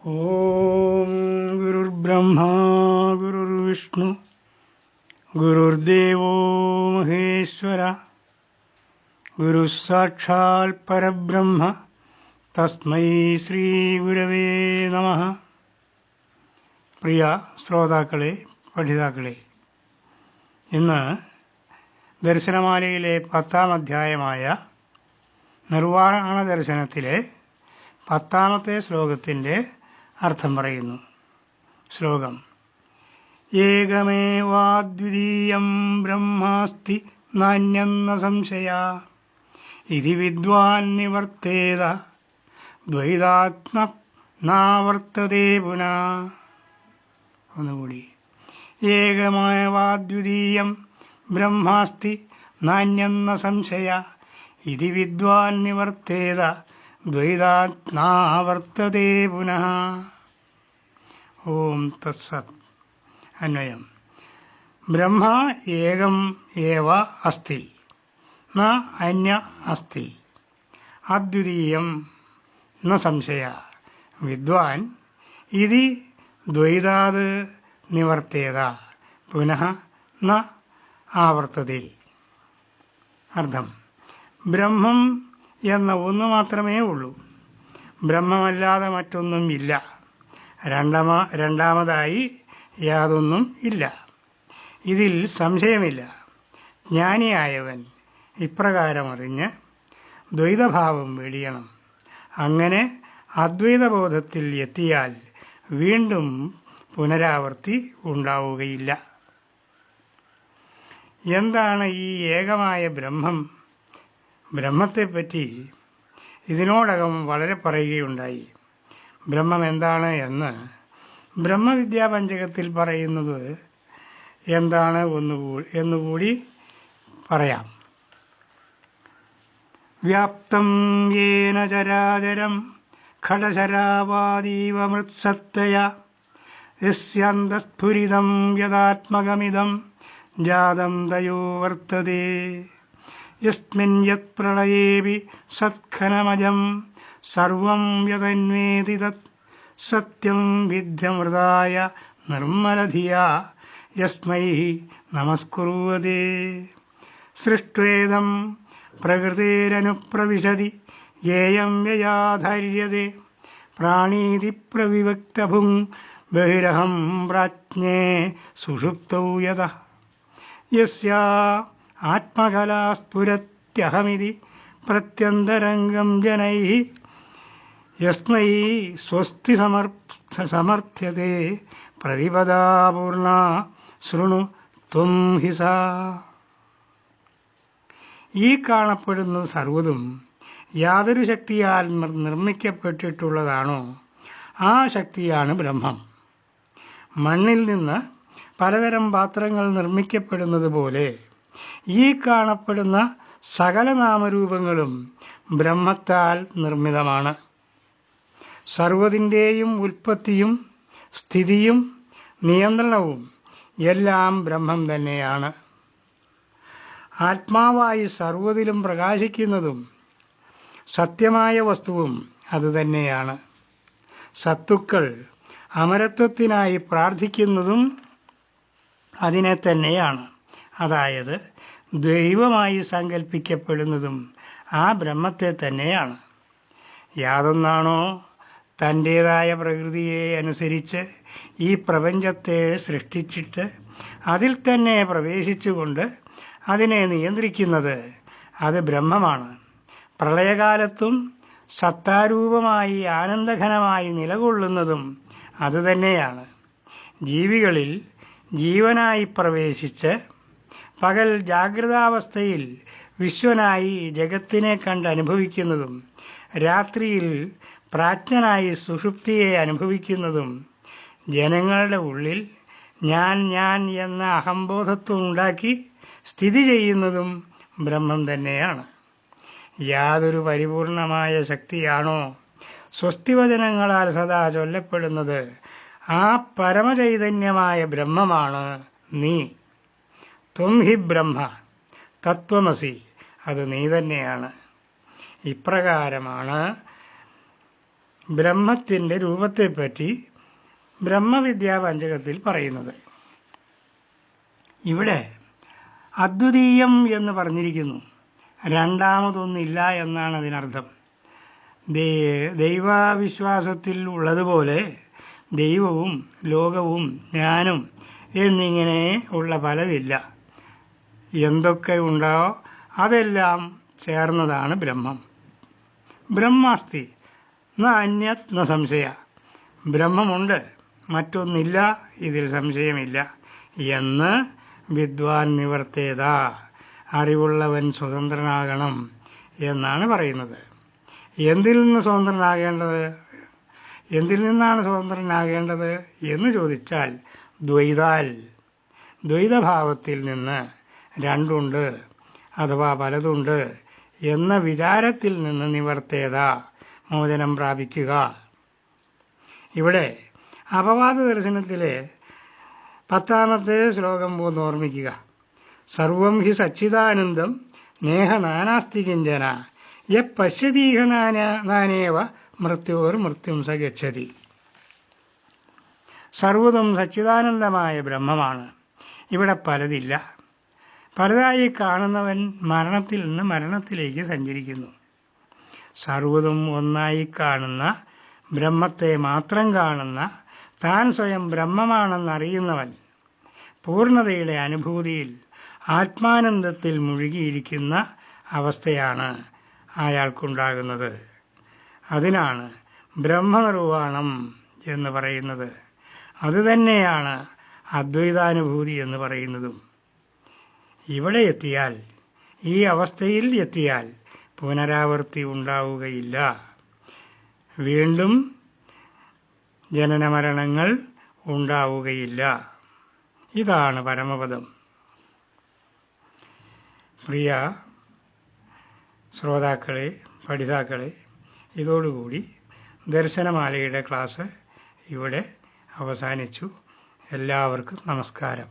ഓം ഗുരുർബ്രഹ്മ ഗുരുർവിഷ്ണു ഗുരുർദേവോ മഹേശ്വര ഗുരുസാക്ഷാൽ പരബ്രഹ്മ തസ്മൈ ശ്രീ ഗുരവേ നമഃ. പ്രിയ ശ്രോതാക്കളെ, പഠിതാക്കളെ, ഇന്ന് ദർശനമാലയിലെ 10-ാം അധ്യായമായ നിർവാണ ദർശനത്തിലെ 10-ാമത്തെ ശ്ലോകത്തിൻ്റെ അർത്ഥം പറയുന്നു. ശ്ലോകം: ഏകമേവാദ്വിതീയം ബ്രഹ്മാസ്തി നാന്യന്ന സംശയ ഇതി വിദ്വാൻ നിവർത്തേത ദ്വൈതാത്മ നാവർത്തതേ പുനഃ. ഒന്നുകൂടി: ഏകമേവാദ്വിതീയം ബ്രഹ്മാസ്തി നാന്യന്ന സംശയ ഇതി വിദ്വാൻ നിവർത്തേത ദ്വൈതാത്മാവർത്തതേ പുനഃ. ഓം തത്സത്. അന്വയം: ബ്രഹ്മ ഏകം ഏവ അസ്തി, ന അന്യ അസ്തി, അദ്വിതീയം ന സംശയ, വിദ്വാൻ ഇതി ദ്വൈതാത് നിവർത്തേത പുനഃ ന ആവർത്തതേ. അർത്ഥം: ബ്രഹ്മം എന്ന ഒന്ന് മാത്രമേ ഉള്ളൂ. ബ്രഹ്മമല്ലാതെ മറ്റൊന്നും ഇല്ല. രണ്ടാമതായി യാതൊന്നും ഇല്ല. ഇതിൽ സംശയമില്ല. ജ്ഞാനിയായവൻ ഇപ്രകാരം അറിഞ്ഞ് ദ്വൈതഭാവം വെടിയണം. അങ്ങനെ അദ്വൈതബോധത്തിൽ എത്തിയാൽ വീണ്ടും പുനരാവർത്തി ഉണ്ടാവുകയില്ല. എന്താണ് ഈ ഏകമായ ബ്രഹ്മം? ബ്രഹ്മത്തെപ്പറ്റി ഇതിനോടകം വളരെ പറയുകയുണ്ടായി. ബ്രഹ്മം എന്താണ് എന്ന് ബ്രഹ്മവിദ്യാപഞ്ചകത്തിൽ പറയുന്നത് എന്താണ് എന്നുകൂടി പറയാം. വ്യാപ്തം യേന ചരാചരം ഘടശരാവാദീവ മൃത്സത്തയാ യസ്യാന്തഃസ്ഫുരിതം യദാത്മകമിദം ജാതം തയോ വർത്തതേ യസ്മിൻ യത് പ്രളയേപി സത്ഖനമജം സർവം യതന്വേതി തത് സത്യം വിദ്യമൃതായ നിർമ്മലധിയാ യസ്മൈ നമസ്കുർവതേ. സൃഷ്ട്വേദം പ്രകൃതേരനുപ്രവിശതി യേയം യയാധാര്യതേ പ്രാണീതി പ്രവിവക്തഭുങ് ബഹിരഹം പ്രാജ്ഞേ സുഷുപ്തൗ യതഃ യസ്യാ ആത്മകലാ സ്ഫുരത്യഹമിതി പ്രത്യന്തരംഗം ജനൈഃ യസ്മൈ സ്വസ്തി സമർത്ഥ്യതേ പ്രതിപദാ പൂർണ്ണ ശൃണു ത്വം ഹി സാ. ഈ കാണപ്പെടുന്നത് സർവ്വതും യാതൊരു ശക്തിയാൽ നിർമ്മിക്കപ്പെട്ടിട്ടുള്ളതാണോ ആ ശക്തിയാണ് ബ്രഹ്മം. മണ്ണിൽ നിന്ന് പലതരം പാത്രങ്ങൾ നിർമ്മിക്കപ്പെടുന്നത് പോലെ ഈ കാണപ്പെടുന്ന സകല നാമരൂപങ്ങളും ബ്രഹ്മത്താൽ നിർമ്മിതമാണ്. സർവ്വതിൻ്റെയും ഉൽപ്പത്തിയും സ്ഥിതിയും നിയന്ത്രണവും എല്ലാം ബ്രഹ്മം തന്നെയാണ്. ആത്മാവായി സർവ്വതിലും പ്രകാശിക്കുന്നതും സത്യമായ വസ്തുവും അതുതന്നെയാണ്. സത്തുക്കൾ അമരത്വത്തിനായി പ്രാർത്ഥിക്കുന്നതും അതിനെ തന്നെയാണ്. അതായത് ദൈവമായി സങ്കല്പിക്കപ്പെടുന്നതും ആ ബ്രഹ്മത്തെ തന്നെയാണ്. യാതൊന്നാണോ തൻ്റേതായ പ്രകൃതിയെ അനുസരിച്ച് ഈ പ്രപഞ്ചത്തെ സൃഷ്ടിച്ചിട്ട് അതിൽ തന്നെ പ്രവേശിച്ചുകൊണ്ട് അതിനെ നിയന്ത്രിക്കുന്നത് അത് ബ്രഹ്മമാണ്. പ്രളയകാലത്തും സത്താരൂപമായി ആനന്ദഘനമായി നിലകൊള്ളുന്നതും അതുതന്നെയാണ്. ജീവികളിൽ ജീവനായി പ്രവേശിച്ച് പകൽ ജാഗ്രതാവസ്ഥയിൽ വിശ്വനായി ജഗത്തിനെ കണ്ടനുഭവിക്കുന്നതും രാത്രിയിൽ പ്രാജ്ഞനായി സുഷുപ്തിയെ അനുഭവിക്കുന്നതും ജനങ്ങളുടെ ഉള്ളിൽ ഞാൻ എന്ന അഹംബോധത്വം ഉണ്ടാക്കി സ്ഥിതി ചെയ്യുന്നതും ബ്രഹ്മം തന്നെയാണ്. യാതൊരു പരിപൂർണമായ ശക്തിയാണോ സ്വസ്തിവചനങ്ങളാൽ സദാ ചൊല്ലപ്പെടുന്നത് ആ പരമചൈതന്യമായ ബ്രഹ്മമാണ് നീ. ത്വം ഹി ബ്രഹ്മ തത്വമസി, അത് നീ തന്നെയാണ്. ഇപ്രകാരമാണ് ബ്രഹ്മത്തിൻ്റെ രൂപത്തെപ്പറ്റി ബ്രഹ്മവിദ്യാപഞ്ചകത്തിൽ പറയുന്നത്. ഇവിടെ അദ്വിതീയം എന്ന് പറഞ്ഞിരിക്കുന്നു. രണ്ടാമതൊന്നില്ല എന്നാണ് അതിനർത്ഥം. ദൈവവിശ്വാസത്തിൽ ഉള്ളതുപോലെ ദൈവവും ലോകവും ഞാനും എന്നിങ്ങനെ ഉള്ള പലതില്ല. എന്തൊക്കെ ഉണ്ടോ അതെല്ലാം ചേർന്നതാണ് ബ്രഹ്മം. ബ്രഹ്മാസ്തി ന അന്യത് ന സംശയ. ബ്രഹ്മമുണ്ട്, മറ്റൊന്നില്ല, ഇതിൽ സംശയമില്ല എന്ന് വിദ്വാൻ നിവർത്തേത. അറിവുള്ളവൻ സ്വതന്ത്രനാകണം എന്നാണ് പറയുന്നത്. എന്തിൽ നിന്ന് സ്വതന്ത്രനാകേണ്ടത്? എന്തിൽ നിന്നാണ് സ്വതന്ത്രനാകേണ്ടത് എന്ന് ചോദിച്ചാൽ ദ്വൈതഭാവത്തിൽ നിന്ന് രണ്ടുണ്ട് അഥവാ പലതുണ്ട് എന്ന വിചാരത്തിൽ നിന്ന് നിവർത്തേത, മോചനം പ്രാപിക്കുക. ഇവിടെ അപവാദ ദർശനത്തിലെ 10ാമത്തെ ശ്ലോകം പോന്ന് ഓർമ്മിക്കുക. സർവം ഹി സച്ചിദാനന്ദം നേഹ നാനാസ്തി കിഞ്ചന യ പശ്യതീഹ നാനേവ മൃത്യോർ മൃത്യും സ ഗച്ഛതി. സർവ്വതും സച്ചിദാനന്ദമായ ബ്രഹ്മമാണ്. ഇവിടെ പലതില്ല. പലതായി കാണുന്നവൻ മരണത്തിൽ നിന്ന് മരണത്തിലേക്ക് സഞ്ചരിക്കുന്നു. സർവ്വതും ഒന്നായി കാണുന്ന, ബ്രഹ്മത്തെ മാത്രം കാണുന്ന, താൻ സ്വയം ബ്രഹ്മമാണെന്നറിയുന്നവൻ പൂർണ്ണതയുടെ അനുഭൂതിയിൽ ആത്മാനന്ദത്തിൽ മുഴുകിയിരിക്കുന്ന അവസ്ഥയാണ് അയാൾക്കുണ്ടാകുന്നത്. അതിനാണ് ബ്രഹ്മനിർവാണം എന്ന് പറയുന്നത്. അതുതന്നെയാണ് അദ്വൈതാനുഭൂതി എന്ന് പറയുന്നതും. ഇവിടെ എത്തിയാൽ, ഈ അവസ്ഥയിൽ എത്തിയാൽ പുനരാവൃത്തി ഉണ്ടാവുകയില്ല. വീണ്ടും ജനനമരണങ്ങൾ ഉണ്ടാവുകയില്ല. ഇതാണ് പരമപദം. പ്രിയ ശ്രോതാക്കളെ, പഠിതാക്കളെ, ഇതോടുകൂടി ദർശനമാലയുടെ ക്ലാസ് ഇവിടെ അവസാനിച്ചു. എല്ലാവർക്കും നമസ്കാരം.